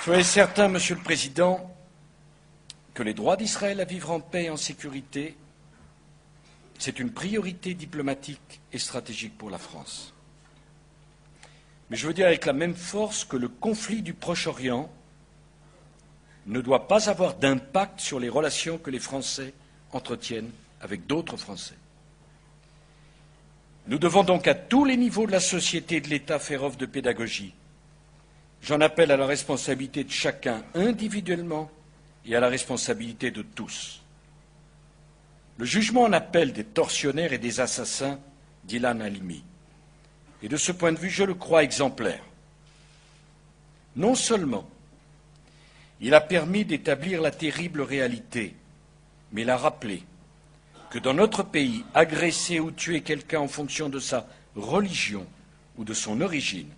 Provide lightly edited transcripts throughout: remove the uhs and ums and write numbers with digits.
Soyez certain, Monsieur le Président, que les droits d'Israël à vivre en paix et en sécurité, c'est une priorité diplomatique et stratégique pour la France. Mais je veux dire avec la même force que le conflit du Proche-Orient ne doit pas avoir d'impact sur les relations que les Français entretiennent avec d'autres Français. Nous devons donc à tous les niveaux de la société et de l'État faire œuvre de pédagogie. J'en appelle à la responsabilité de chacun individuellement et à la responsabilité de tous. Le jugement en appel des tortionnaires et des assassins d'Ilan Halimi est de ce point de vue, je le crois, exemplaire. Non seulement il a permis d'établir la terrible réalité, mais il a rappelé que dans notre pays, agresser ou tuer quelqu'un en fonction de sa religion ou de son origine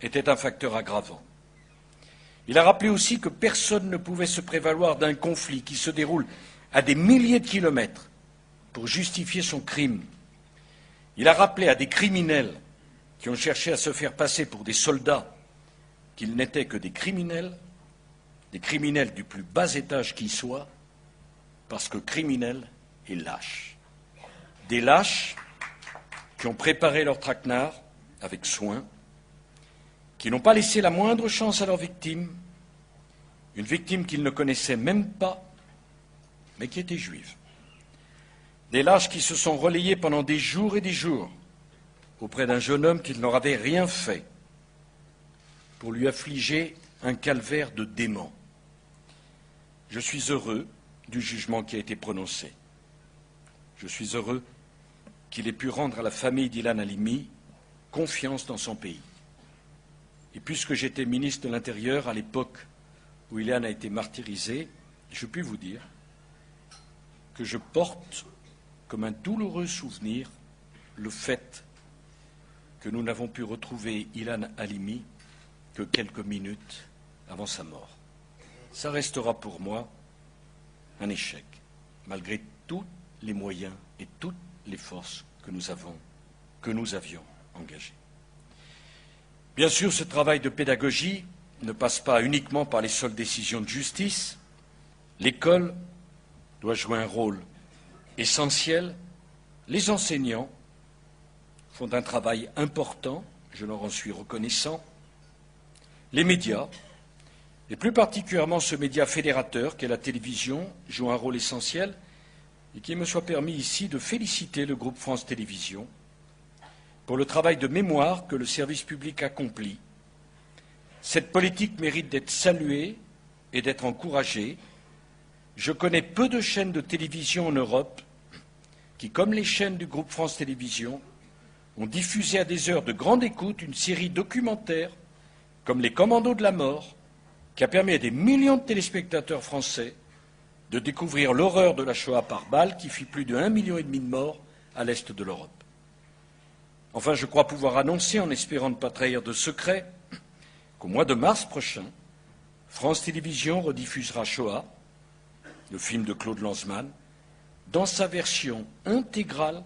était un facteur aggravant. Il a rappelé aussi que personne ne pouvait se prévaloir d'un conflit qui se déroule à des milliers de kilomètres pour justifier son crime. Il a rappelé à des criminels qui ont cherché à se faire passer pour des soldats qu'ils n'étaient que des criminels du plus bas étage qui soit, parce que criminel est lâche. Des lâches qui ont préparé leur traquenard avec soin, qui n'ont pas laissé la moindre chance à leur victime, une victime qu'ils ne connaissaient même pas, mais qui était juive. Des lâches qui se sont relayés pendant des jours et des jours auprès d'un jeune homme qui ne leur avait rien fait pour lui affliger un calvaire de démon. Je suis heureux du jugement qui a été prononcé. Je suis heureux qu'il ait pu rendre à la famille d'Ilan Halimi confiance dans son pays. Et puisque j'étais ministre de l'Intérieur à l'époque où Ilan a été martyrisé, je puis vous dire que je porte comme un douloureux souvenir le fait que nous n'avons pu retrouver Ilan Halimi que quelques minutes avant sa mort. Ça restera pour moi un échec, malgré tous les moyens et toutes les forces que nous avions engagées. Bien sûr, ce travail de pédagogie ne passe pas uniquement par les seules décisions de justice. L'école doit jouer un rôle essentiel. Les enseignants font un travail important, je leur en suis reconnaissant. Les médias, et plus particulièrement ce média fédérateur qu'est la télévision, jouent un rôle essentiel, et qu'il me soit permis ici de féliciter le groupe France Télévisions pour le travail de mémoire que le service public accomplit. Cette politique mérite d'être saluée et d'être encouragée. Je connais peu de chaînes de télévision en Europe qui, comme les chaînes du groupe France Télévisions, ont diffusé à des heures de grande écoute une série documentaire comme Les Commandos de la mort, qui a permis à des millions de téléspectateurs français de découvrir l'horreur de la Shoah par balle qui fit plus de 1,5 million de morts à l'est de l'Europe. Enfin, je crois pouvoir annoncer, en espérant ne pas trahir de secret, qu'au mois de mars prochain, France Télévisions rediffusera Shoah, le film de Claude Lanzmann, dans sa version intégrale,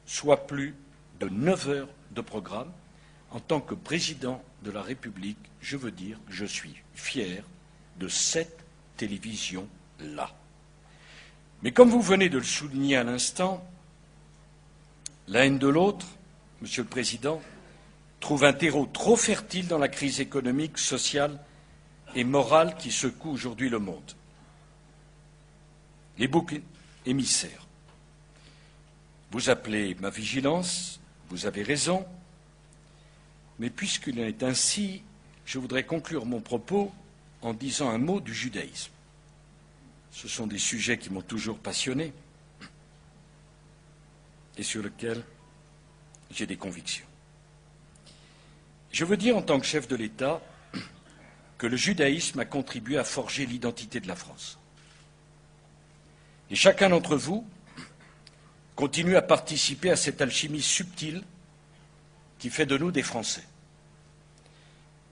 soit plus de 9 heures de programme. En tant que président de la République, je veux dire que je suis fier de cette télévision-là. Mais comme vous venez de le souligner à l'instant, la haine de l'autre, Monsieur le Président, trouve un terreau trop fertile dans la crise économique, sociale et morale qui secoue aujourd'hui le monde. Les boucs émissaires. Vous appelez ma vigilance, vous avez raison, mais puisqu'il en est ainsi, je voudrais conclure mon propos en disant un mot du judaïsme. Ce sont des sujets qui m'ont toujours passionné et sur lesquels j'ai des convictions. Je veux dire en tant que chef de l'État que le judaïsme a contribué à forger l'identité de la France. Et chacun d'entre vous continue à participer à cette alchimie subtile qui fait de nous des Français.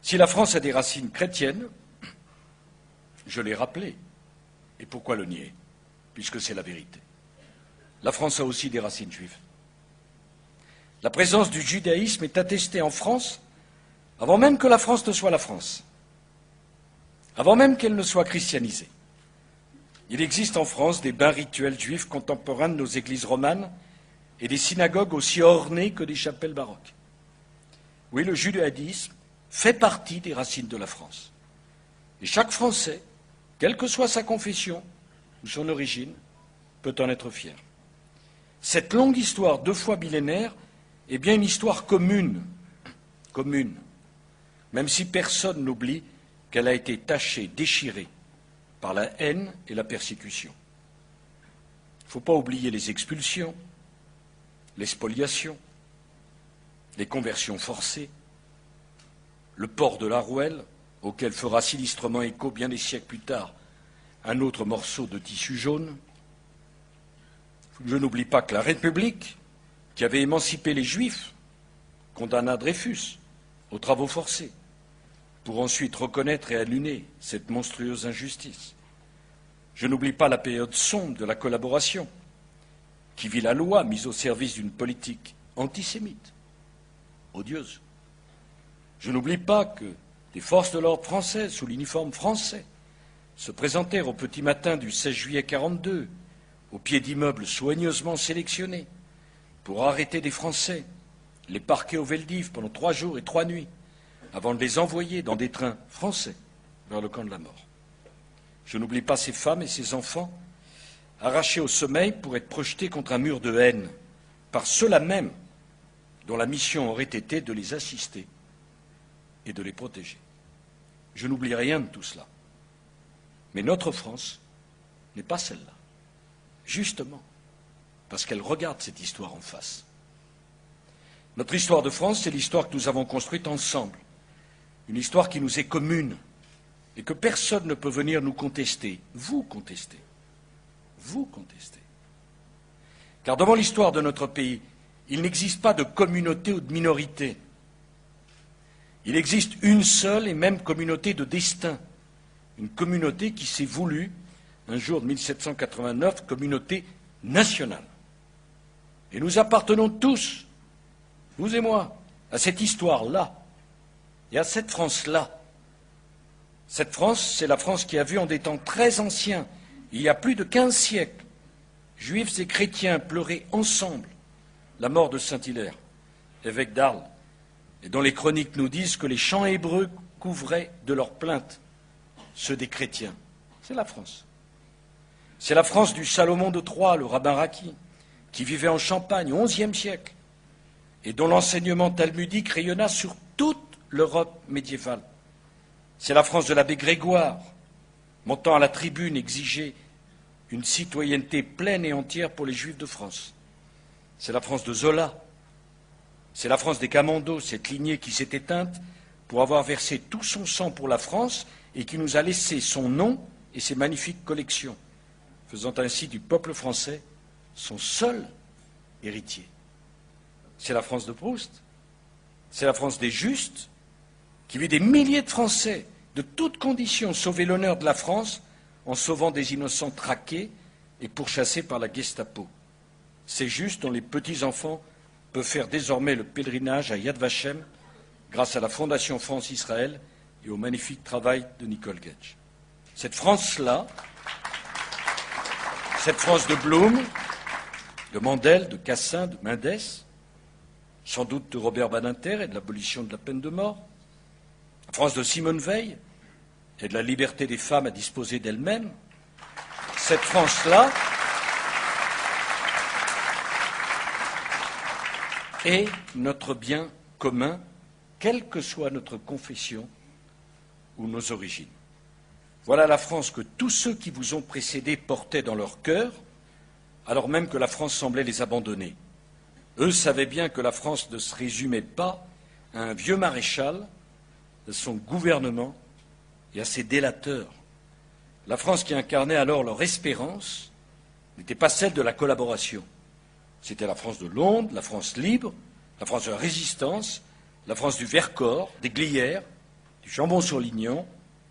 Si la France a des racines chrétiennes, je l'ai rappelé, et pourquoi le nier, puisque c'est la vérité. La France a aussi des racines juives. La présence du judaïsme est attestée en France avant même que la France ne soit la France. avant même qu'elle ne soit christianisée. Il existe en France des bains rituels juifs contemporains de nos églises romanes et des synagogues aussi ornées que des chapelles baroques. Oui, le judaïsme fait partie des racines de la France. Et chaque Français, quelle que soit sa confession ou son origine, peut en être fier. Cette longue histoire, 2 fois millénaire, est bien une histoire commune, même si personne n'oublie qu'elle a été tachée, déchirée par la haine et la persécution. Il ne faut pas oublier les expulsions, les spoliations, les conversions forcées, le port de la rouelle, auquel fera sinistrement écho bien des siècles plus tard un autre morceau de tissu jaune. Je n'oublie pas que la République, qui avait émancipé les Juifs, condamna Dreyfus aux travaux forcés, pour ensuite reconnaître et annuler cette monstrueuse injustice. Je n'oublie pas la période sombre de la collaboration, qui vit la loi mise au service d'une politique antisémite, odieuse. Je n'oublie pas que des forces de l'ordre françaises, sous l'uniforme français, se présentèrent au petit matin du 16 juillet 1942, au pied d'immeubles soigneusement sélectionnés, pour arrêter des Français, les parquer au Veldiv pendant 3 jours et 3 nuits, avant de les envoyer dans des trains français vers le camp de la mort. Je n'oublie pas ces femmes et ces enfants, arrachés au sommeil pour être projetés contre un mur de haine, par ceux-là même dont la mission aurait été de les assister et de les protéger. Je n'oublie rien de tout cela. Mais notre France n'est pas celle-là, justement parce qu'elle regarde cette histoire en face. Notre histoire de France, c'est l'histoire que nous avons construite ensemble, une histoire qui nous est commune et que personne ne peut venir nous contester. Vous contestez. Vous contestez. Car devant l'histoire de notre pays, il n'existe pas de communauté ou de minorité. Il existe une seule et même communauté de destin, une communauté qui s'est voulue, un jour de 1789, communauté nationale. Et nous appartenons tous, vous et moi, à cette histoire-là et à cette France-là. Cette France, c'est la France qui a vu en des temps très anciens, il y a plus de 15 siècles, juifs et chrétiens pleurer ensemble la mort de Saint-Hilaire, évêque d'Arles, et dont les chroniques nous disent que les chants hébreux couvraient de leurs plaintes ceux des chrétiens. C'est la France. C'est la France du Salomon de Troie, le rabbin Raki, qui vivait en Champagne au XIe siècle et dont l'enseignement talmudique rayonna sur toute l'Europe médiévale. C'est la France de l'abbé Grégoire, montant à la tribune exiger une citoyenneté pleine et entière pour les Juifs de France. C'est la France de Zola. C'est la France des Camondo, cette lignée qui s'est éteinte pour avoir versé tout son sang pour la France et qui nous a laissé son nom et ses magnifiques collections, faisant ainsi du peuple français son seul héritier. C'est la France de Proust, c'est la France des justes, qui vit des milliers de Français de toutes conditions sauver l'honneur de la France en sauvant des innocents traqués et pourchassés par la Gestapo. C'est juste dont les petits-enfants peuvent faire désormais le pèlerinage à Yad Vashem grâce à la Fondation France-Israël et au magnifique travail de Nicole Gage. Cette France-là, cette France de Blum, de Mandel, de Cassin, de Mendès, sans doute de Robert Badinter et de l'abolition de la peine de mort, la France de Simone Veil et de la liberté des femmes à disposer d'elles-mêmes, cette France-là est notre bien commun, quelle que soit notre confession ou nos origines. Voilà la France que tous ceux qui vous ont précédés portaient dans leur cœur, alors même que la France semblait les abandonner. Eux savaient bien que la France ne se résumait pas à un vieux maréchal, à son gouvernement et à ses délateurs. La France qui incarnait alors leur espérance n'était pas celle de la collaboration. C'était la France de Londres, la France libre, la France de la résistance, la France du Vercors, des Glières, du Chambon-sur-Lignon.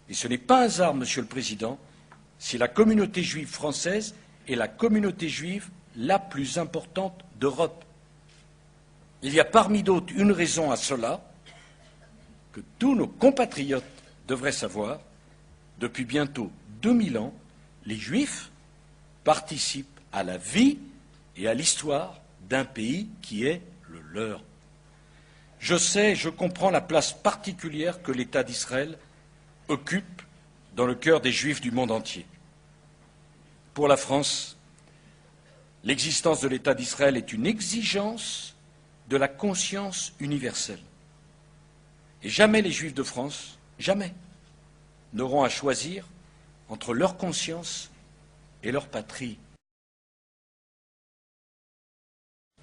Et ce n'est pas un hasard, Monsieur le Président, si la communauté juive française est la communauté juive la plus importante d'Europe. Il y a parmi d'autres une raison à cela, que tous nos compatriotes devraient savoir, depuis bientôt 2000 ans, les Juifs participent à la vie et à l'histoire d'un pays qui est le leur. Je sais, je comprends la place particulière que l'État d'Israël occupe dans le cœur des Juifs du monde entier. Pour la France, l'existence de l'État d'Israël est une exigence de la conscience universelle. Et jamais les Juifs de France, jamais, n'auront à choisir entre leur conscience et leur patrie.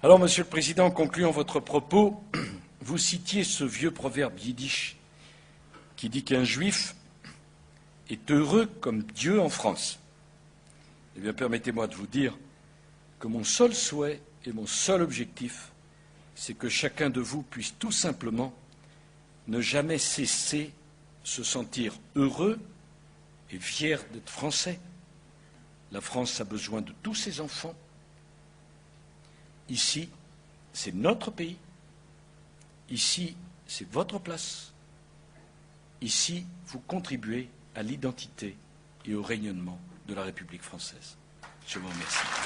Alors, Monsieur le Président, concluant votre propos, vous citiez ce vieux proverbe yiddish qui dit qu'un Juif est heureux comme Dieu en France. Eh bien, permettez-moi de vous dire que mon seul souhait et mon seul objectif, c'est que chacun de vous puisse tout simplement ne jamais cesser se sentir heureux et fier d'être français. La France a besoin de tous ses enfants. Ici, c'est notre pays. Ici, c'est votre place. Ici, vous contribuez à l'identité et au rayonnement de la République française. Je vous remercie.